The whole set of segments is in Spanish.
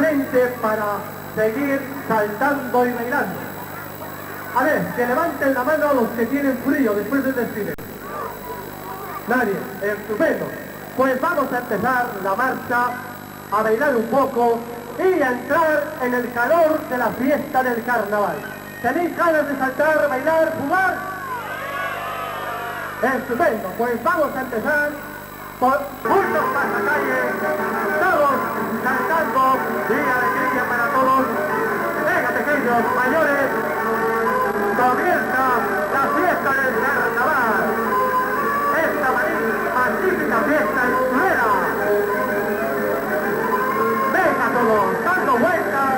solamente para seguir saltando y bailando. A ver, que levanten la mano los que tienen frío después del desfile. Nadie, estupendo. Pues vamos a empezar la marcha, a bailar un poco y a entrar en el calor de la fiesta del carnaval. ¿Tenéis ganas de saltar, bailar, jugar? Estupendo, pues vamos a empezar por muchos pasacalles, todos cantando y alegría para todos. Venga, pequeños, mayores, comienza la fiesta del carnaval. Esta magnífica fiesta escuela. Venga todos, dando vueltas,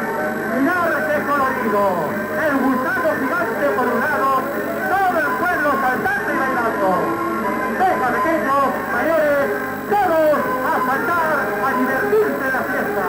mirad qué colorido. El gusano gigante por un lado, todo el pueblo saltando y bailando. Venga, pequeños, mayores, todos a saltar, a divertirse en la fiesta.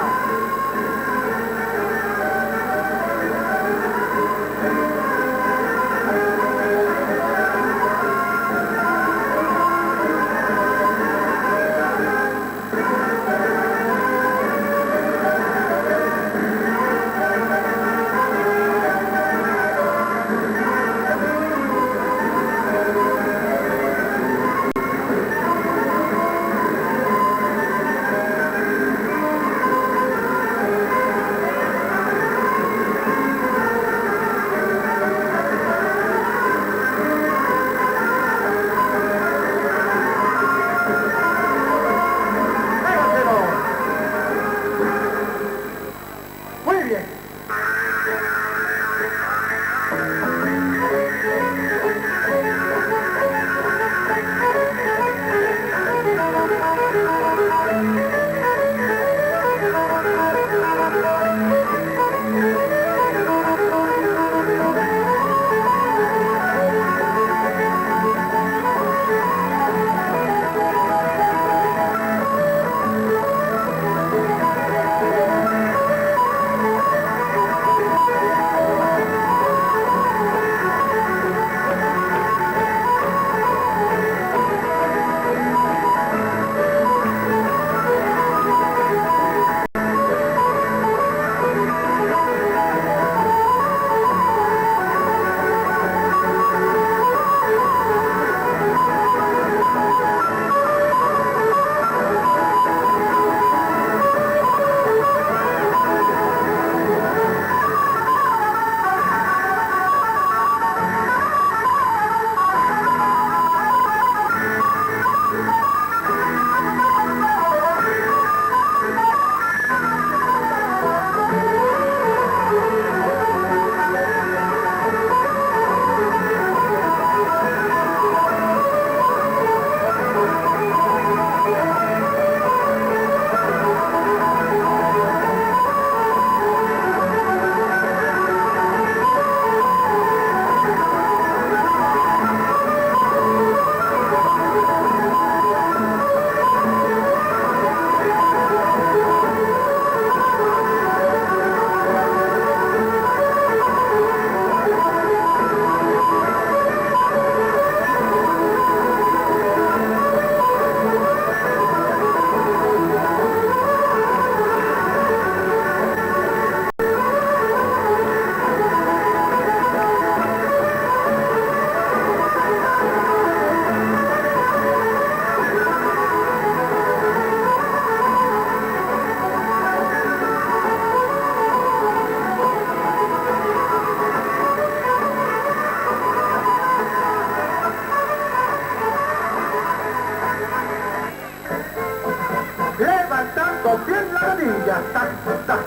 Bien la rodilla, tac, tac, tac,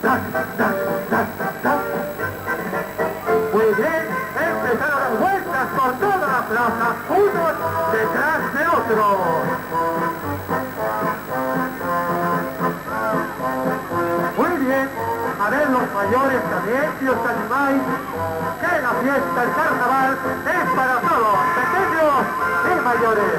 tac, tac, tac, tac. Muy bien, empezaron las vueltas por toda la plaza, unos detrás de otros. Muy bien, a ver los mayores también, si os animáis, que la fiesta, el carnaval, es para todos, pequeños y mayores.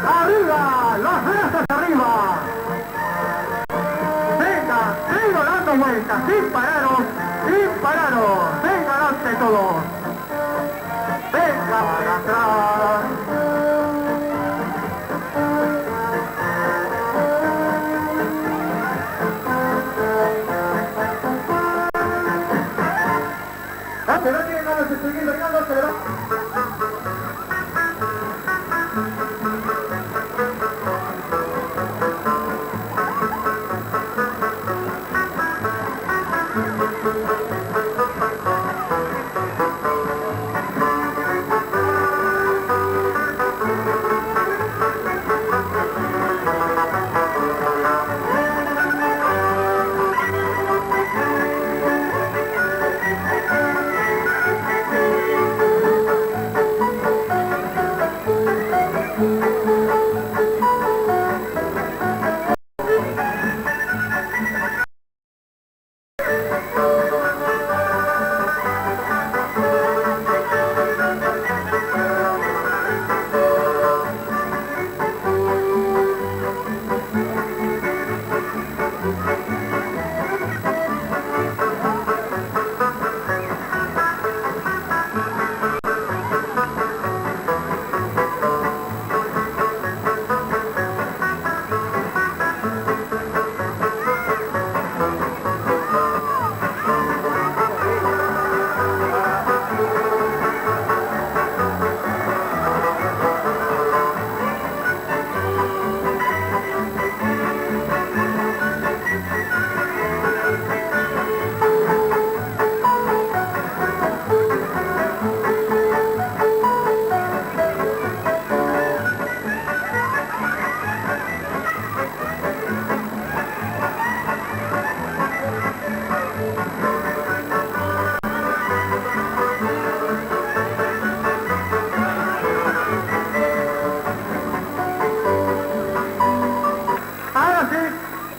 ¡Arriba! ¡Los brazos arriba! vueltas, sin pararos, sin pararos. Venga adelante todos. Venga para atrás. Si no tiene ganas de seguir bailando, se le va.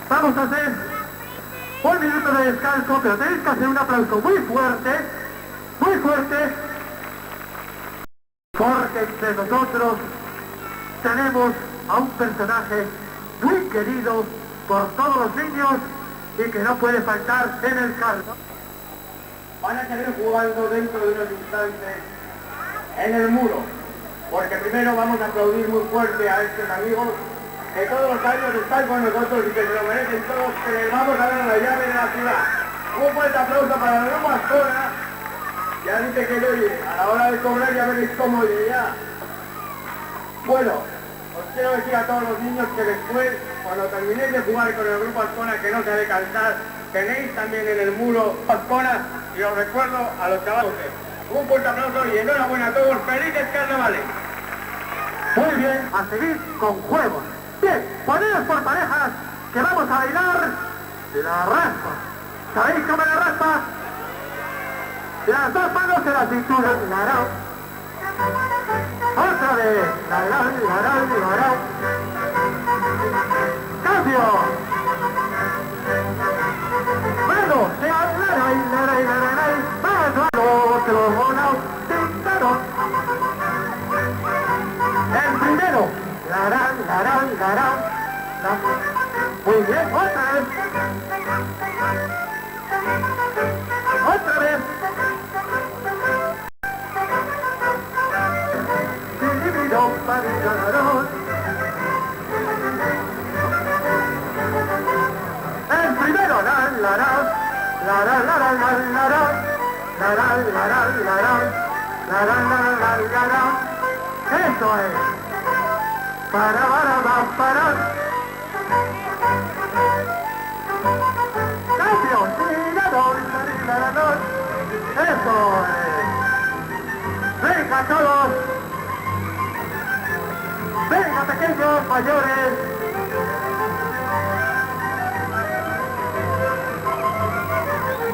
Vamos a hacer un minuto de descanso, pero tenéis que hacer un aplauso muy fuerte, porque entre nosotros tenemos a un personaje muy querido por todos los niños y que no puede faltar en el cargo. Van a seguir jugando dentro de unos instantes en el muro, porque primero vamos a aplaudir muy fuerte a estos amigos que todos los años están con nosotros y que se lo merecen todos, que les vamos a dar la llave de la ciudad. Un fuerte aplauso para la nueva Ascona. Ya dice que oye, a la hora de cobrar ya veréis cómo ya. Bueno, os quiero decir a todos los niños que después, cuando terminéis de jugar con el grupo Ascona, que no se ha de cansar, tenéis también en el muro Ascona, y os recuerdo a los chavales. Un fuerte aplauso y enhorabuena a todos, felices carnavales. Muy bien, a seguir con juegos. Bien, ponedos por parejas, que vamos a bailar la raspa. ¿Sabéis cómo es la raspa? Las dos manos en la cintura. Otra vez. Cambio. Bueno, más al otro lado. El primero. Muy bien, otra vez. Otra vez. El primero. Eso es. Para. Cambio. Eso es. Venga todos. Venga pequeños, mayores.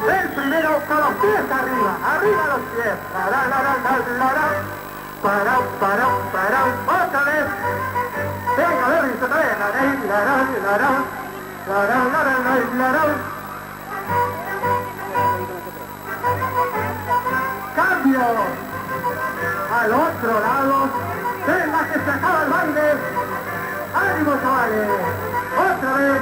El primero con los pies arriba los pies. Para, otra vez. Venga, Berris, otra vez. Cambio. Al otro lado. Venga, que se acaba el baile. ¡Ánimo, chavales! ¡Otra vez!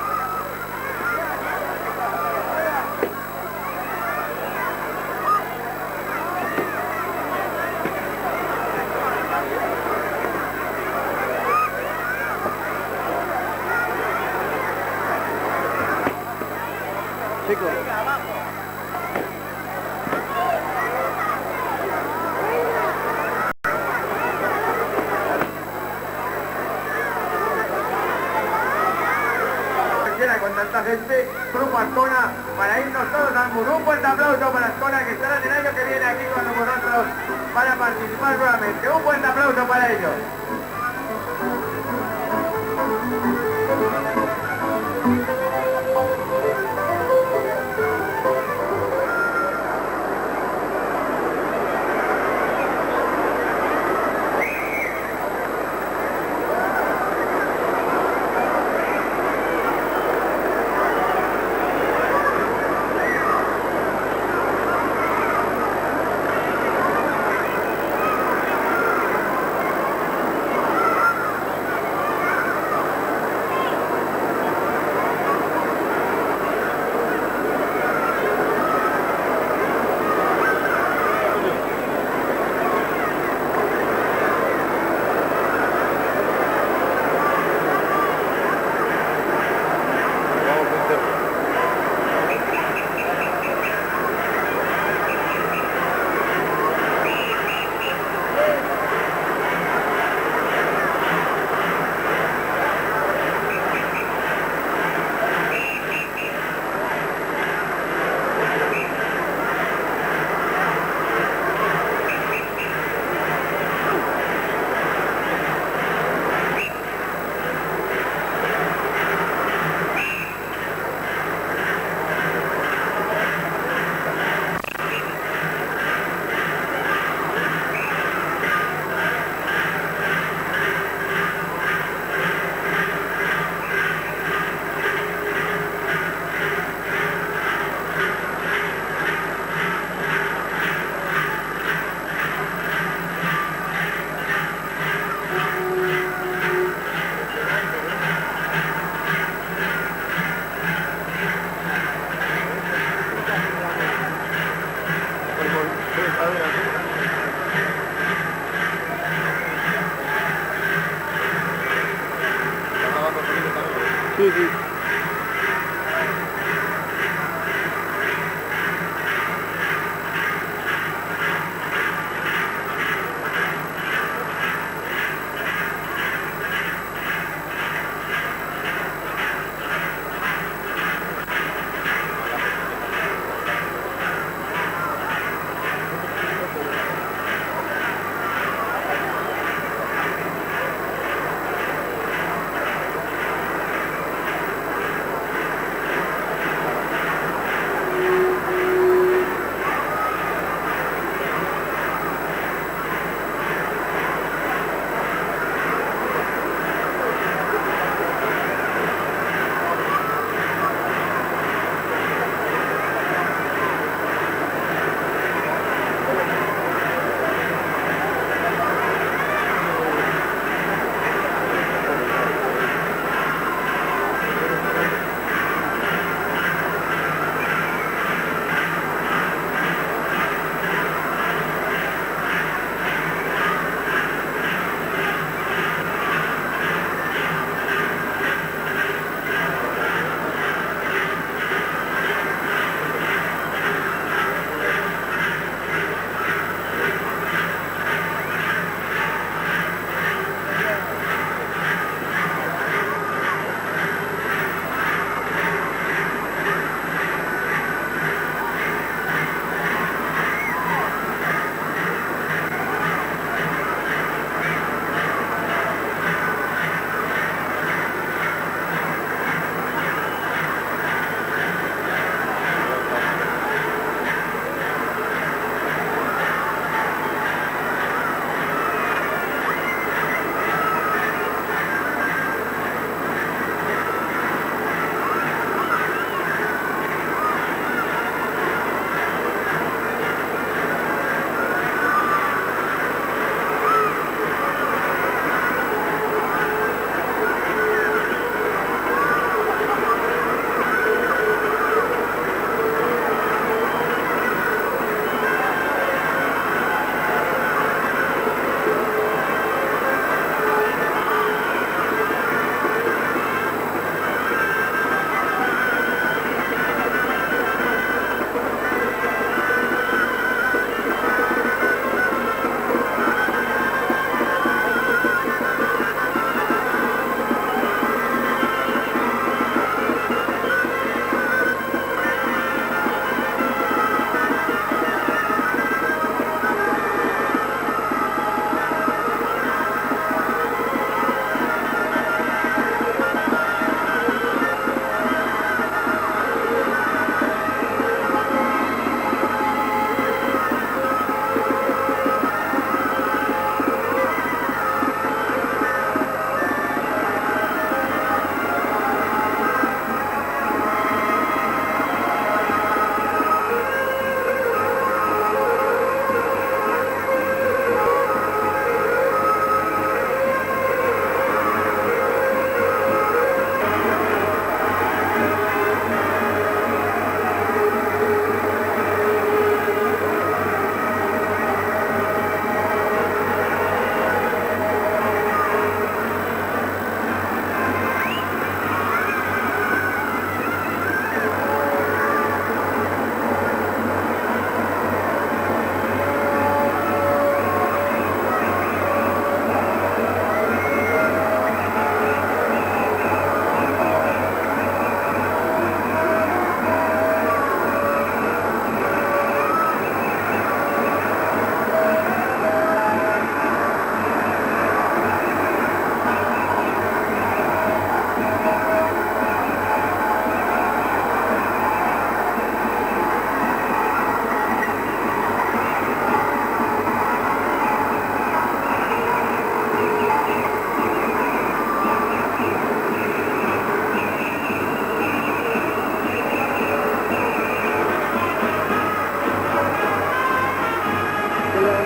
este grupo Ascona para irnos todos al mundo. Un fuerte aplauso para Ascona, que estarán el año que viene aquí con nosotros para participar nuevamente. Un fuerte aplauso para ellos. Sí, sí.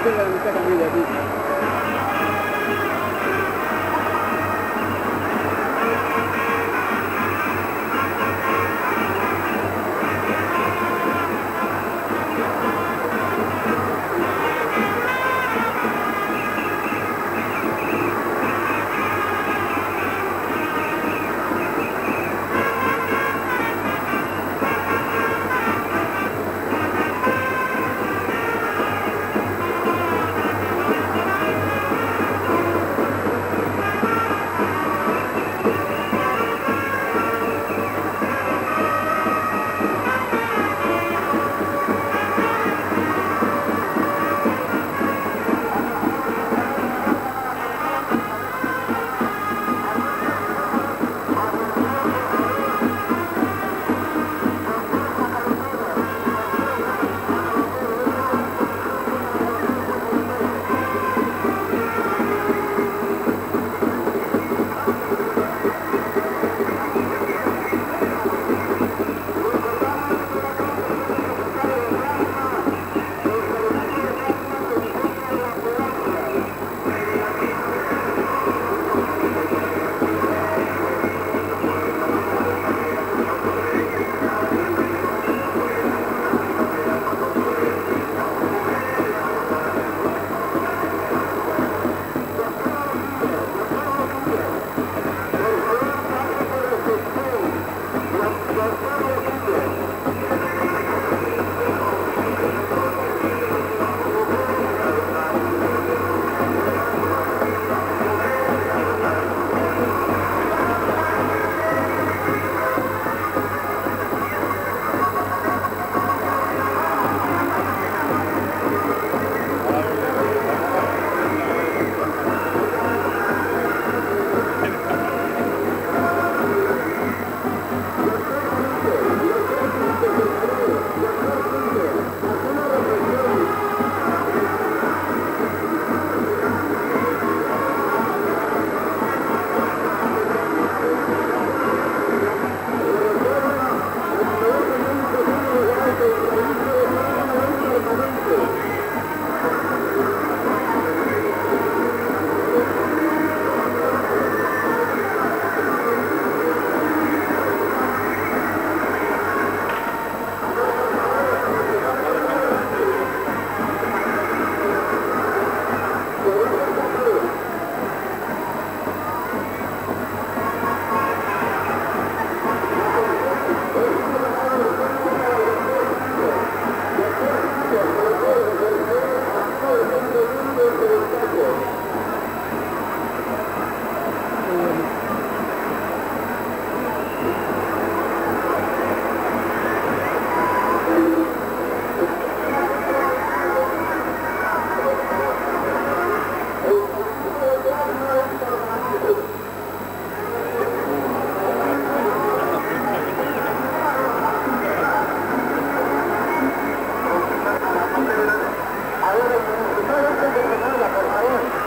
izquierda donde está Camila aquí. Por favor.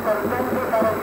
aplausos a los